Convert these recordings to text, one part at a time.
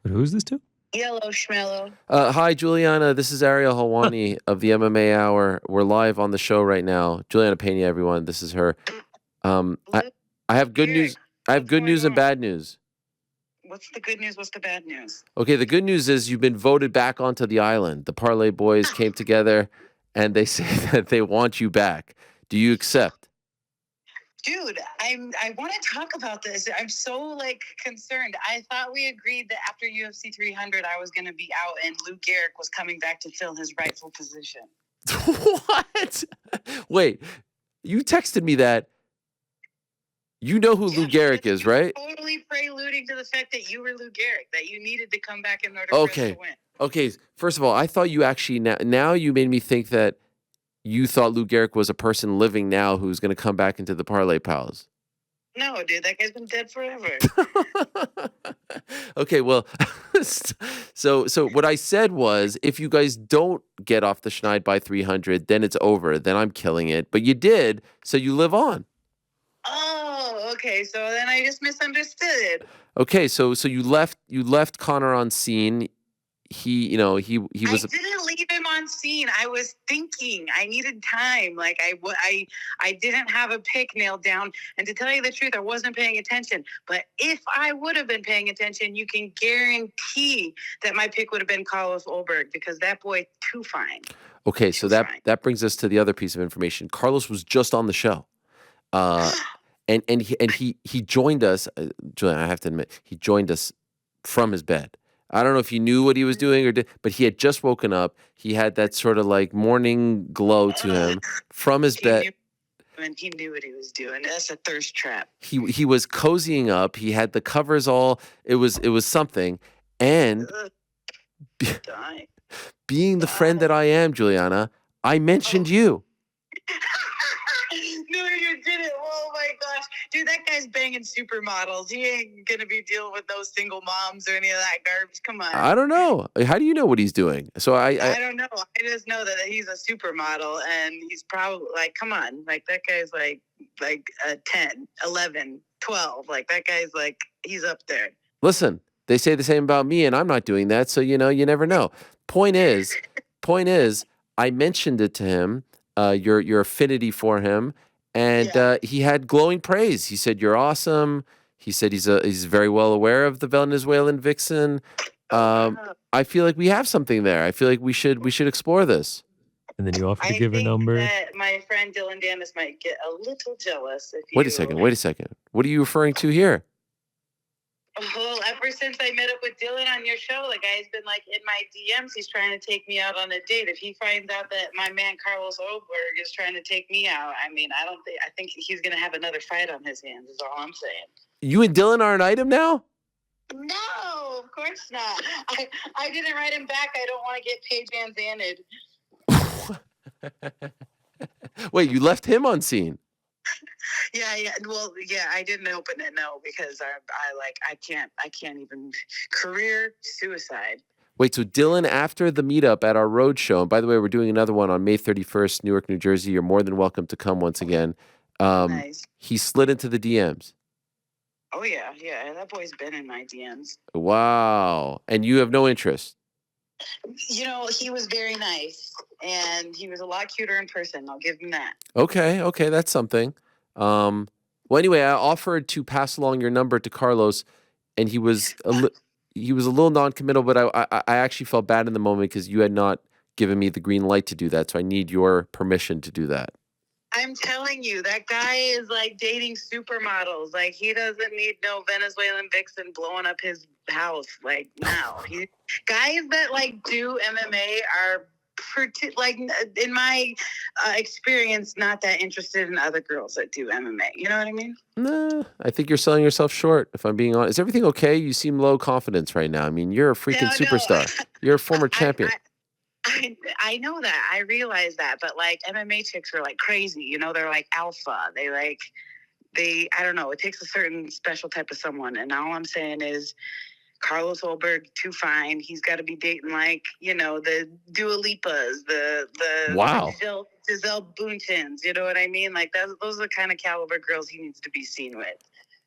But who's this to? Yellow Schmello. Hi, Juliana. This is Ariel Helwani of the MMA Hour. We're live on the show right now. Juliana Pena, everyone. This is her. I have good news. I have good news and bad news. What's the good news? What's the bad news? Okay, the good news is you've been voted back onto the island. The Parlay boys came together, and they say that they want you back. Do you accept? Dude, I want to talk about this. I'm so concerned. I thought we agreed that after UFC 300, I was going to be out, and Lou Gehrig was coming back to fill his rightful position. What? Wait, you texted me that. You know who Lou Gehrig is, right? Totally preluding to the fact that you were Lou Gehrig, that you needed to come back in order for us to win. Okay. First of all, I thought you actually now you made me think that you thought Lou Gehrig was a person living now who's going to come back into the Parlay Pals. No, dude, that guy's been dead forever. Okay, well, so what I said was, if you guys don't get off the schneid by 300, then it's over. Then I'm killing it. But you did, so you live on. Oh, okay. So then I just misunderstood. Okay, so you left Connor on scene. He was. I didn't leave him on scene. I was thinking. I needed time. I didn't have a pick nailed down. And to tell you the truth, I wasn't paying attention. But if I would have been paying attention, you can guarantee that my pick would have been Carlos Ulberg, because that boy too fine. Okay, so that brings us to the other piece of information. Carlos was just on the show. And he joined us. Julian, I have to admit, he joined us from his bed. I don't know if he knew what he was doing but he had just woken up. He had that sort of morning glow to him from his bed. He knew what he was doing. That's a thirst trap. He was cozying up. He had the covers all. It was something. And being the friend that I am, Juliana, I mentioned you. No, you didn't. Oh my gosh. Dude, that guy's banging supermodels. He ain't going to be dealing with no single moms or any of that garbage. Come on. I don't know. How do you know what he's doing? So I don't know. I just know that he's a supermodel, and he's probably come on. That guy's like a 10, 11, 12. That guy's he's up there. Listen, they say the same about me, and I'm not doing that. So, you never know. Point is, I mentioned it to him, your affinity for him. And he had glowing praise. He said, "You're awesome." He said he's very well aware of the Venezuelan vixen. I feel like we have something there. I feel like we should explore this. And then you offered to give her number. That my friend Dylan Danis might get a little jealous. Wait a second. What are you referring to here? Well, ever since I met up with Dylan on your show, the guy's been in my DMs. He's trying to take me out on a date. If he finds out that my man Carlos Ulberg is trying to take me out, I think he's going to have another fight on his hands, is all I'm saying. You and Dylan are an item now? No, of course not. I didn't write him back. I don't want to get Paige Van Zanted. Wait, you left him on scene? Yeah. Well, yeah, I didn't open it, no, because I can't even. Career suicide. Wait, so Dylan, after the meetup at our road show, and by the way, we're doing another one on May 31st, Newark, New Jersey. You're more than welcome to come once again. Nice. He slid into the DMs. Oh, yeah. That boy's been in my DMs. Wow. And you have no interest? He was very nice, and he was a lot cuter in person. I'll give him that. Okay, that's something. Well, anyway, I offered to pass along your number to Carlos, and he was a little non-committal, but I actually felt bad in the moment because you had not given me the green light to do that, so I need your permission to do that. I'm telling you, that guy is dating supermodels. He doesn't need no Venezuelan vixen blowing up his house. No. Guys that do MMA are in my experience, not that interested in other girls that do MMA. You know what I mean? Nah, I think you're selling yourself short, if I'm being honest. Is everything okay? You seem low confidence right now. I mean, you're a freaking superstar. You're a former champion. I know that. I realize that. But MMA chicks are crazy. They're alpha. They I don't know. It takes a certain special type of someone. And all I'm saying is, Carlos Ulberg, too fine. He's got to be dating the Dua Lipas, the wow. Giselle Bundchens. You know what I mean? Those are the kind of caliber girls he needs to be seen with.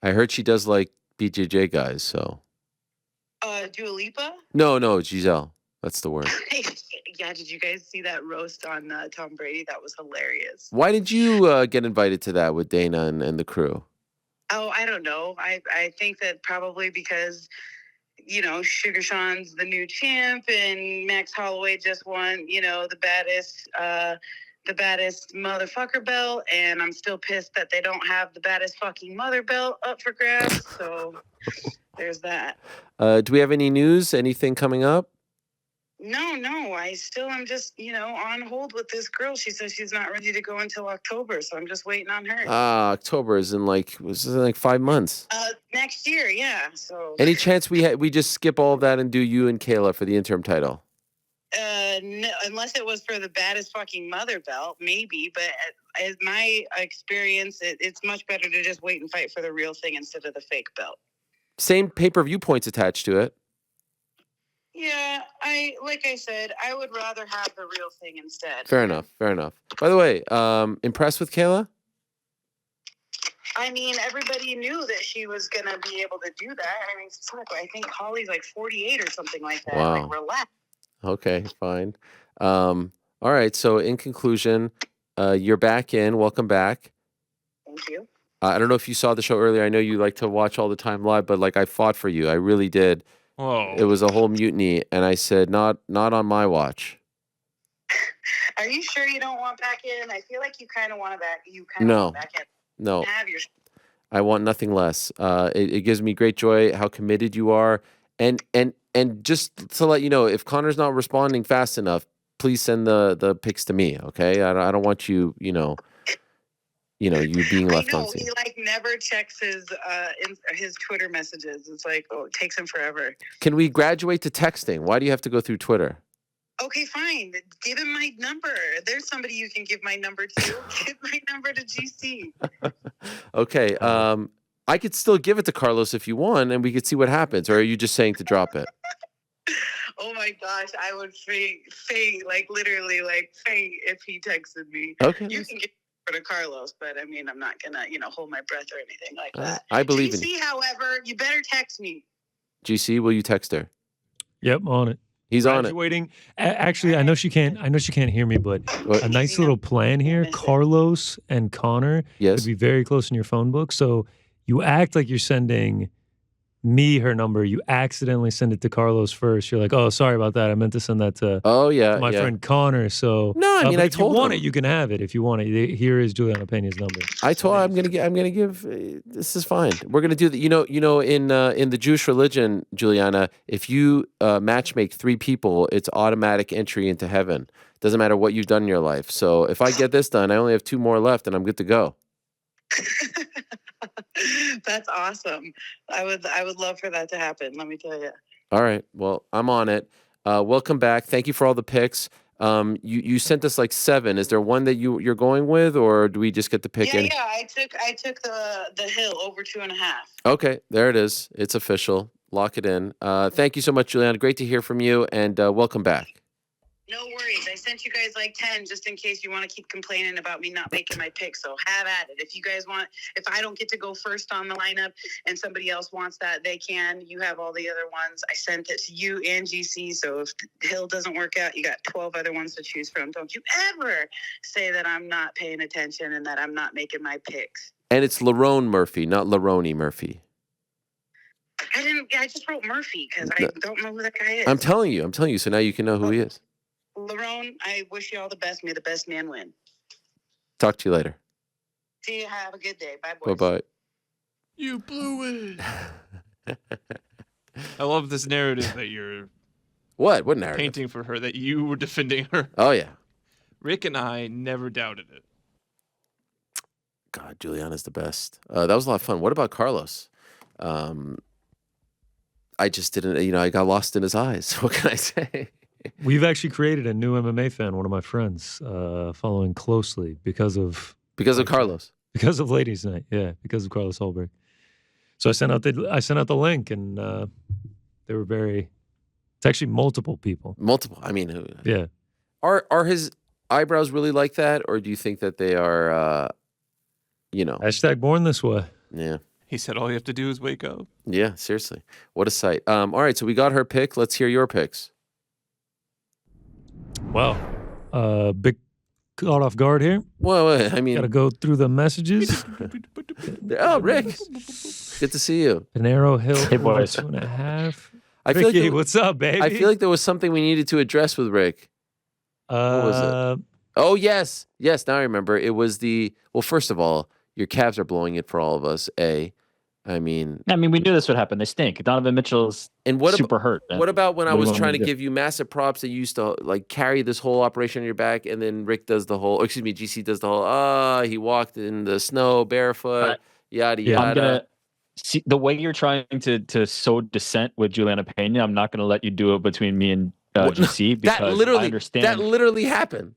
I heard she does BJJ guys, so. Dua Lipa? No, Giselle. That's the word. Yeah, did you guys see that roast on Tom Brady? That was hilarious. Why did you get invited to that with Dana and the crew? Oh, I don't know. I think that probably because, Sugar Sean's the new champ and Max Holloway just won, the baddest motherfucker belt, and I'm still pissed that they don't have the baddest fucking mother belt up for grabs. So there's that. Do we have any news? Anything coming up? No. I still am just, on hold with this girl. She says she's not ready to go until October, so I'm just waiting on her. October is in like 5 months. Next year, yeah. So any chance we just skip all of that and do you and Kayla for the interim title? No, unless it was for the baddest fucking mother belt, maybe. But as my experience, it's much better to just wait and fight for the real thing instead of the fake belt. Same pay-per-view points attached to it. Yeah, like I said, I would rather have the real thing instead. Fair enough. By the way, impressed with Kayla? I mean, everybody knew that she was going to be able to do that. I mean, fuck, I think Holly's like 48 or something like that. Wow. Like, relax. Okay, fine. All right, so in conclusion, you're back in. Welcome back. Thank you. I don't know if you saw the show earlier. I know you like to watch all the time live, but like I fought for you. I really did. Whoa. It was a whole mutiny, and I said, not on my watch. Are you sure you don't want back in? I feel like you kind of want to back. No. Want back in. No. Have your. I want nothing less. It gives me great joy how committed you are, and just to let you know, if Connor's not responding fast enough, please send the pics to me. Okay, I don't want you you being left on scene. He like never checks his Twitter messages. It's like, it takes him forever. Can we graduate to texting? Why do you have to go through Twitter? Okay, fine. Give him my number. There's somebody you can give my number to. Give my number to GC. Okay. I could still give it to Carlos if you want, and we could see what happens. Or are you just saying to drop it? Oh my gosh, I would faint, like literally, like faint if he texted me. Okay. You can give it to Carlos, but I mean, I'm not gonna, hold my breath or anything like that. I believe in you. GC, however, you better text me. GC, will you text her? Yep, on it. He's on it. Graduating. Actually, I know she can't hear me, but What? a nice little plan here. Carlos and Connor Yes. could be very close in your phone book. So you act like you're sending me her number. You accidentally send it to Carlos first. You're like, oh, sorry about that. I meant to send that to my friend Connor. So no, I mean, I if told you want him. it, you can have it. If you want it, here is Juliana Pena's number. I told her I'm gonna give. This is fine. We're gonna do the. You know, in the Jewish religion, Juliana, if you matchmake 3 people, it's automatic entry into heaven. Doesn't matter what you've done in your life. So if I get this done, I only have 2 more left, and I'm good to go. That's awesome. I would love for that to happen. Let me tell you. All right. Well, I'm on it. Welcome back. Thank you for all the picks. You sent us like 7. Is there one that you're going with, or do we just get to pick any? Yeah. I took the hill over 2.5. Okay, there it is. It's official. Lock it in. Thank you so much, Juliana. Great to hear from you, and welcome back. No worries. I sent you guys like 10 just in case you want to keep complaining about me not making my pick. So have at it. If you guys want, if I don't get to go first on the lineup and somebody else wants that, they can. You have all the other ones. I sent it to you and GC. So if Hill doesn't work out, you got 12 other ones to choose from. Don't you ever say that I'm not paying attention and that I'm not making my picks. And it's Lerone Murphy, not Lerone Murphy. I just wrote Murphy because I don't know who that guy is. I'm telling you. So now you can know who he is. Lerone, I wish you all the best. May the best man win. Talk to you later. See you. Have a good day. Bye, boys. Bye-bye. You blew it. I love this narrative that you're What narrative? painting for her, that you were defending her. Oh, yeah. Rick and I never doubted it. God, Juliana's the best. That was a lot of fun. What about Carlos? I just didn't, I got lost in his eyes. What can I say? We've actually created a new MMA fan, one of my friends, following closely because of Carlos. Because of Ladies' Night, yeah, because of Carlos Ulberg. So I sent out the link, and they were very. It's actually multiple people. Multiple. I mean, yeah. Are his eyebrows really like that, or do you think that they are? Hashtag born this way. Yeah. He said all you have to do is wake up. Yeah, seriously. What a sight. All right, so we got her pick. Let's hear your picks. Wow. Big caught off guard here. Well, I mean... Got to go through the messages. Oh, Rick. Good to see you. Panero Hill, Hey, boys. 2.5. I feel Ricky, like what's up, baby? I feel like there was something we needed to address with Rick. What was it? Oh, yes. Yes, now I remember. It was well, first of all, your Cavs are blowing it for all of us, A. I mean, we knew this would happen. They stink. Donovan Mitchell's super hurt. Man. What about when I was trying to give you massive props that you used to like carry this whole operation on your back, and then Rick does the whole, GC does the whole, he walked in the snow barefoot, yada, yada. I'm going to see the way you're trying to sow dissent with Juliana Pena. I'm not going to let you do it between me and GC because I understand. That literally happened.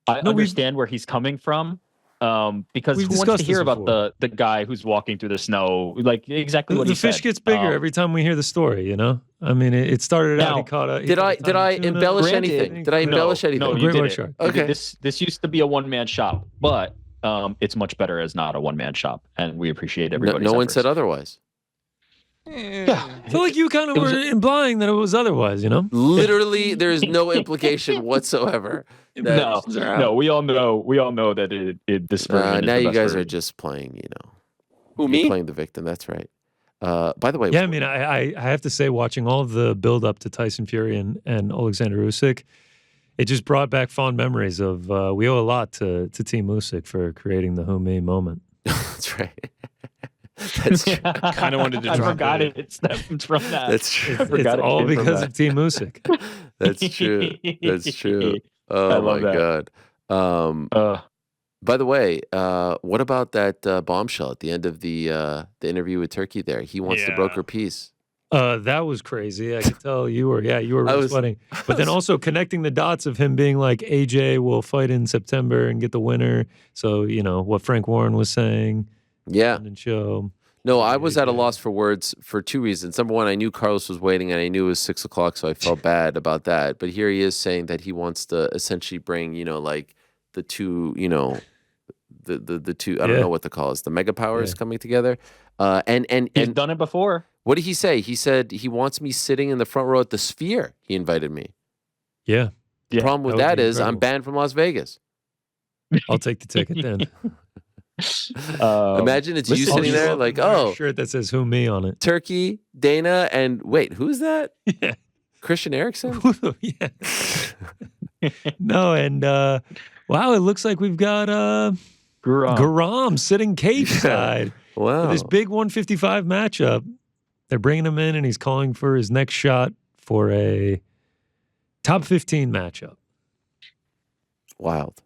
I understand where he's coming from. Because who wants to hear about the guy who's walking through the snow? Like exactly what he said. The fish gets bigger every time we hear the story, you know? I mean, it started out, he caught a... Did I embellish anything? Did I embellish anything? No, you didn't. Shark. Okay. This used to be a one-man shop, but it's much better as not a one-man shop, and we appreciate everybody's No one efforts. said otherwise. Yeah. I feel like you kind of were implying that it was otherwise, you know? Literally, there's no implication whatsoever. No, we all know that this version now is the you best guys version. are just playing, you know. Who, me? You're playing the victim, that's right. By the way... Yeah, I mean, I have to say, watching all of the build-up to Tyson Fury and Alexander Usyk, it just brought back fond memories of, we owe a lot to Team Usyk for creating the who me moment. That's right. That's true. Kind of wanted to I drop forgot it stems from that. That's true. It's all because of Team Usyk. That's true. That's true. Oh my God. By the way, what about that bombshell at the end of the interview with Turkey there? He wants to broker peace. That was crazy. I could tell you were really sweating. But then also connecting the dots of him being like, AJ will fight in September and get the winner. So, you know, what Frank Warren was saying. Yeah. Show. No, I was at a loss for words for two reasons. Number one, I knew Carlos was waiting, and I knew it was 6 o'clock, so I felt bad about that. But here he is saying that he wants to essentially bring, you know, like the two, you know, the two, I don't know what to call it, the mega powers coming together. And he's done it before. What did he say? He said he wants me sitting in the front row at the Sphere. He invited me. Yeah. The problem with that is I'm banned from Las Vegas. I'll take the ticket then. Imagine it's you sitting there like, a shirt that says "Who Me" on it. Turkey, Dana, and wait, who's that? Yeah. Christian Eriksen? Yeah. No, and wow, it looks like we've got Garam sitting cage side. Wow. For this big 155 matchup. They're bringing him in, and he's calling for his next shot for a top 15 matchup. Wild.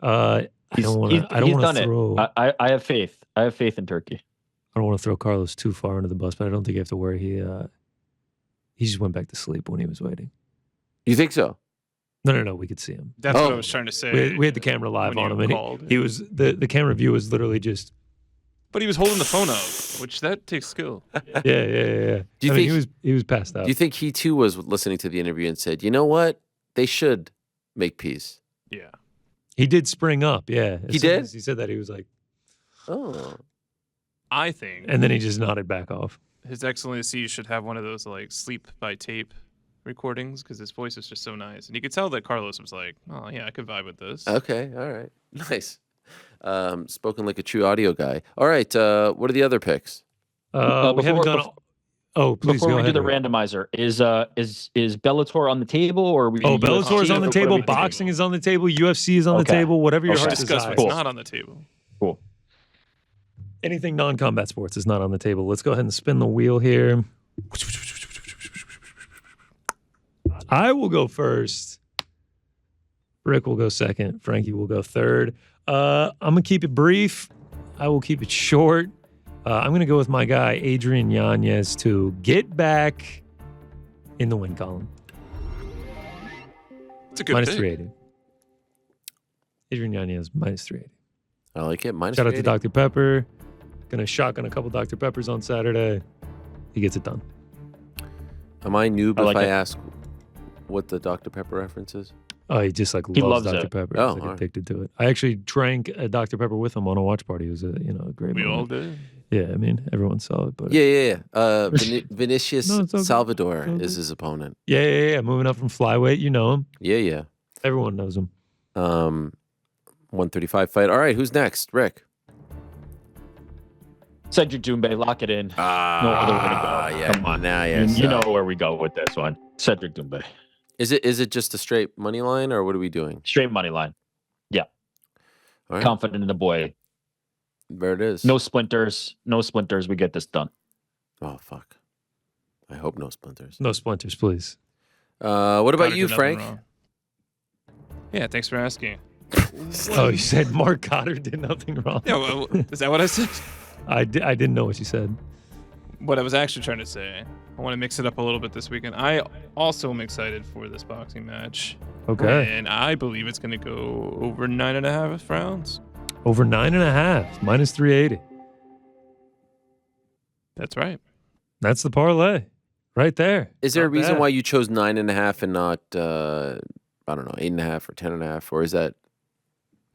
I don't want to throw. I have faith. I have faith in Turkey. I don't want to throw Carlos too far under the bus, but I don't think you have to worry. He just went back to sleep when he was waiting. You think so? No. We could see him. That's what I was trying to say. We had the camera live on him, and he was the camera view was literally just. But he was holding the phone up, which that takes skill. Yeah. Do you think he was passed out? Do you think he too was listening to the interview and said, "You know what? They should make peace." Yeah. He did spring up, yeah. He did? He said that, he was like, oh. I think. And then he just nodded back off. His Excellency should have one of those like sleep by tape recordings because his voice is just so nice. And you could tell that Carlos was like, oh, yeah, I could vibe with this. Okay, all right. Nice. Spoken like a true audio guy. All right, what are the other picks? We haven't done... Oh, please before go we ahead. do the randomizer, is Bellator on the table or we? Bellator is on the table. Boxing is on the table. UFC is on the table. Whatever your heart desires. What's not on the table. Cool. Anything non-combat sports is not on the table. Let's go ahead and spin the wheel here. I will go first. Rick will go second. Frankie will go third. I'm gonna keep it brief. I will keep it short. I'm going to go with my guy, Adrian Yanez, to get back in the win column. It's a good minus pick. 380. Adrian Yanez, minus 380. I like it. Minus Shout out 380. to Dr. Pepper. Going to shotgun a couple Dr. Peppers on Saturday. He gets it done. Am I noob like if I it. ask what the Dr. Pepper reference is? Oh, he just like He loves loves Dr. it. Pepper. Oh, He's like all right. addicted to it. I actually drank a Dr. Pepper with him on a watch party. It was a great We moment. all did. Yeah, I mean, everyone saw it, but Yeah. Vinicius Salvador is his opponent. Yeah. Moving up from flyweight, you know him. Yeah. Everyone knows him. 135 fight. All right, who's next? Rick. Cedric Doumbé, lock it in. No other way to go. Yeah, come on. Now, you know where we go with this one. Cedric Doumbé. Is it just a straight money line, or what are we doing? Straight money line. Yeah. All right. Confident in the boy. There it is. No splinters. No splinters. We get this done. Oh, fuck. I hope no splinters. No splinters, please. What about you, Frank? Yeah, thanks for asking. Oh, you said Mark Cotter did nothing wrong. Yeah, well, is that what I said? I didn't know what you said. What I was actually trying to say, I want to mix it up a little bit this weekend. I also am excited for this boxing match. Okay. And I believe it's going to go over 9.5 rounds. Over 9.5, minus 380. That's right. That's the parlay right there. Is there a reason why you chose 9.5 and not, I don't know, 8.5 or 10.5, or is that?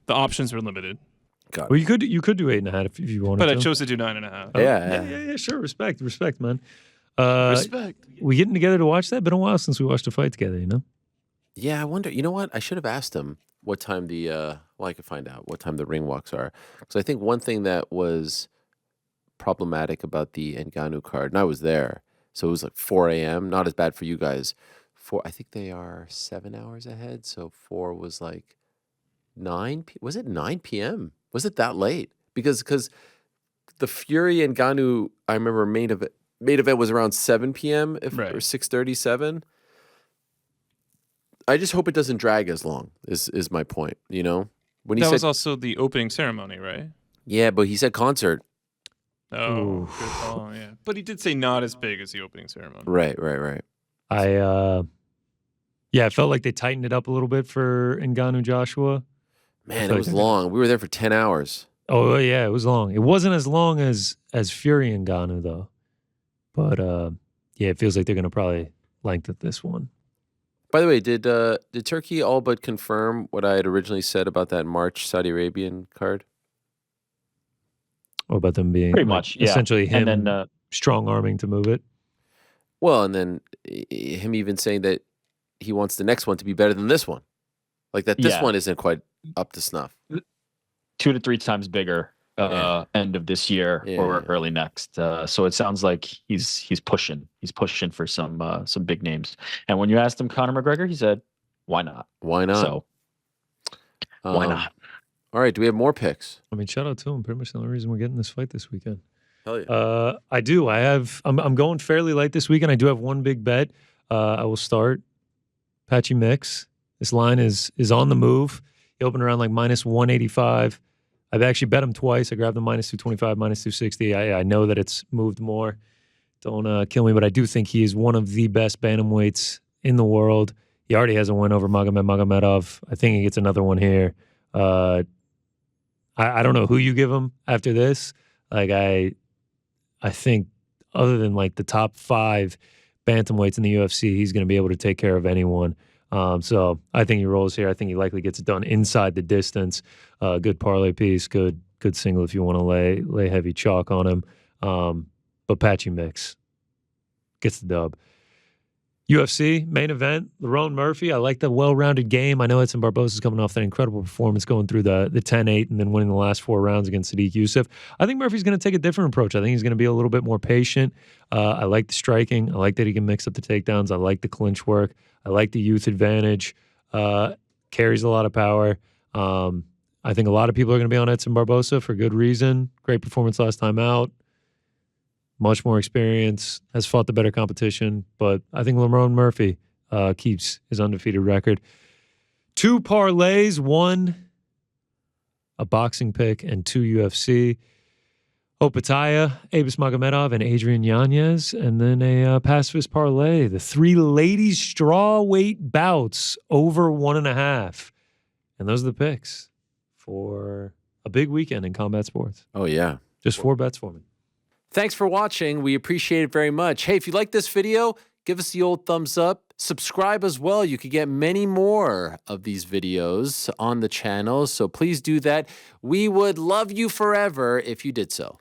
The options are limited. Got it. Well, you could do 8.5 if you wanted but to. I chose to do 9.5. Oh, Yeah, sure. Respect, man. Respect. We getting together to watch that? Been a while since we watched a fight together, you know? Yeah, I wonder. You know what? I should have asked him what time I could find out what time the ring walks are. Because I think one thing that was problematic about the Ngannou card, and I was there, so it was like 4 a.m. Not as bad for you guys. I think they are 7 hours ahead, so 4 was like 9. Was it 9 p.m.? Was it that late? Because the Fury and Ngannou, I remember main event was around 7 p.m. Or 6:37. I just hope it doesn't drag as long. Is my point? You know, when he that was also the opening ceremony, right? Yeah, but he said concert. Oh, good call. Yeah, but he did say not as big as the opening ceremony. Right. I felt like they tightened it up a little bit for Ngannou Joshua. Man, it was long. We were there for 10 hours. Oh yeah, it was long. It wasn't as long as Fury and Ngannou though, but yeah, it feels like they're gonna probably lengthen this one. By the way, did Turkey all but confirm what I had originally said about that March Saudi Arabian card? Or about them being pretty much, yeah. Essentially him and then, strong arming to move it? Well, and then him even saying that he wants the next one to be better than this one. Like that this one isn't quite up to snuff. 2 to 3 times bigger end of this year or early next. So it sounds like he's pushing. He's pushing for some big names. And when you asked him Conor McGregor, he said, "Why not? Why not? So why not?" All right. Do we have more picks? I mean, shout out to him. Pretty much the only reason we're getting this fight this weekend. Hell yeah. I do. I'm going fairly light this weekend. I do have one big bet. I will start Patchy Mix. This line is on the move. He opened around like minus 185. I've actually bet him twice. I grabbed the minus 225, minus 260. I know that it's moved more. Don't kill me, but I do think he is one of the best bantamweights in the world. He already has a win over Magomedov. I think he gets another one here. I don't know who you give him after this. Like I think other than like the top 5 bantamweights in the UFC, he's going to be able to take care of anyone. So I think he rolls here. I think he likely gets it done inside the distance. Good parlay piece, good single if you want to lay heavy chalk on him. But Patchy Mix gets the dub. UFC main event, Lerone Murphy. I like the well-rounded game. I know Edson Barbosa's coming off that incredible performance going through the 10-8 and then winning the last 4 rounds against Sadiq Youssef. I think Murphy's going to take a different approach. I think he's going to be a little bit more patient. I like the striking. I like that he can mix up the takedowns. I like the clinch work. I like the youth advantage. Carries a lot of power. I think a lot of people are going to be on Edson Barbosa for good reason. Great performance last time out. Much more experience, has fought the better competition, but I think Lerone Murphy keeps his undefeated record. 2 parlays, 1 a boxing pick and 2 UFC. Opataya, Abus Magomedov, and Adrian Yanez, and then a pacifist parlay. The 3 ladies strawweight bouts over 1.5. And those are the picks for a big weekend in combat sports. Oh, yeah. Just 4 bets for me. Thanks for watching. We appreciate it very much. Hey, if you like this video, give us the old thumbs up. Subscribe as well. You could get many more of these videos on the channel, so please do that. We would love you forever if you did so.